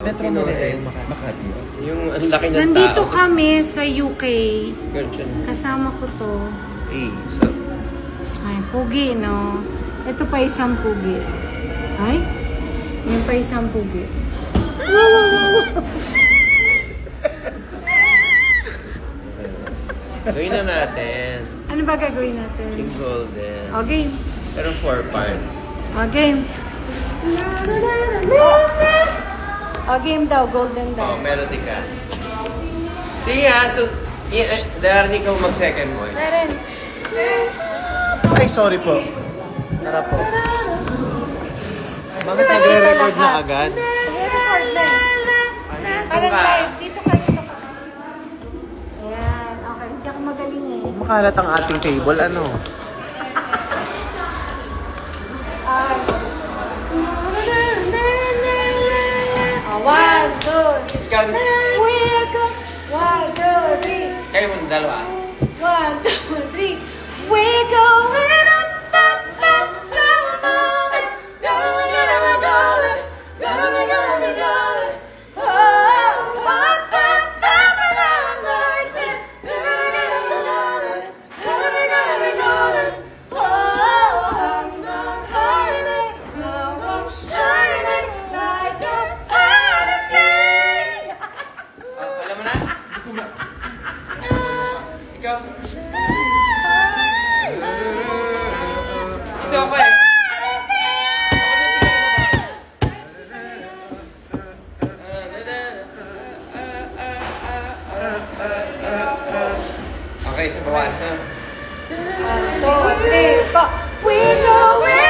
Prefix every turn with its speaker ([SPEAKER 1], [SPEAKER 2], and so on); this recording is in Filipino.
[SPEAKER 1] Metro Manila yung Makati.
[SPEAKER 2] Yung ang laki ng
[SPEAKER 3] nandito
[SPEAKER 2] tao.
[SPEAKER 3] kami sa UK.
[SPEAKER 2] Ganun.
[SPEAKER 3] Kasama ko to.
[SPEAKER 2] Eh, so...
[SPEAKER 3] Ay, pugi, no? Ito pa isang pugi. Ay? Yan pa isang pugi.
[SPEAKER 2] Gawin na natin.
[SPEAKER 3] Ano ba gagawin natin?
[SPEAKER 2] Yung golden.
[SPEAKER 3] O, game.
[SPEAKER 2] Pero 4-part.
[SPEAKER 3] O, game. O, game daw. Golden daw.
[SPEAKER 2] Oh, melody ka. Sige ha, so... Darren, ikaw mag-second voice.
[SPEAKER 3] Darren.
[SPEAKER 1] Ay, sorry po. Tara po. Bakit nagre-record na agad?
[SPEAKER 3] Nagre-record na. Parang live. Dito ka. Ayan. Okay, hindi ako magaling eh.
[SPEAKER 1] Makalat ang ating table, ano?
[SPEAKER 3] One, two,
[SPEAKER 2] Ikaw,
[SPEAKER 3] we're go. One, two, three.
[SPEAKER 2] kayo muna dalawa.
[SPEAKER 3] 1, 2, 3. We're going up, up, up, summer morning. Going, going, going. Going, going, going. Oh, up, up, up, and I'm rising. Going, going, going. Going, going, going. Oh, I'm not hiding. Now I'm shining like a paradise.
[SPEAKER 2] Alam mo na? Ikaw. Ito ako eh. Okay, sa bawaan na.
[SPEAKER 3] 1, 2, 3, 4. We're going